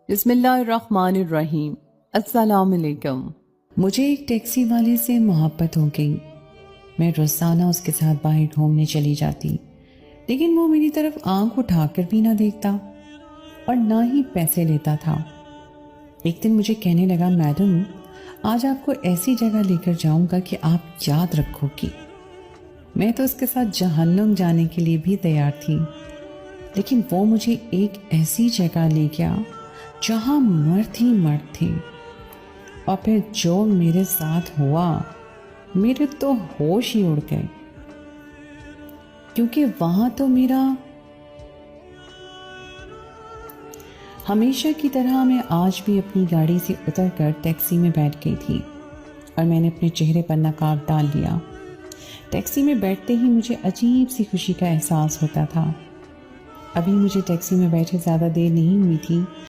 بسم اللہ الرحمن الرحیم۔ السلام علیکم۔ مجھے ایک ٹیکسی والے سے محبت ہو گئی۔ میں روزانہ اس کے ساتھ باہر گھومنے چلی جاتی، لیکن وہ میری طرف آنکھ اٹھا کر بھی نہ دیکھتا اور نہ ہی پیسے لیتا تھا۔ ایک دن مجھے کہنے لگا، میڈم آج آپ کو ایسی جگہ لے کر جاؤں گا کہ آپ یاد رکھو گی۔ میں تو اس کے ساتھ جہنم جانے کے لیے بھی تیار تھی، لیکن وہ مجھے ایک ایسی جگہ لے گیا جہاں مرد ہی مرد تھے، اور پھر جو میرے ساتھ ہوا، میرے تو ہوش ہی اڑ گئے، کیونکہ وہاں تو میرا ہمیشہ کی طرح میں آج بھی اپنی گاڑی سے اتر کر ٹیکسی میں بیٹھ گئی تھی، اور میں نے اپنے چہرے پر نقاب ڈال لیا۔ ٹیکسی میں بیٹھتے ہی مجھے عجیب سی خوشی کا احساس ہوتا تھا۔ ابھی مجھے ٹیکسی میں بیٹھے زیادہ دیر نہیں ہوئی تھی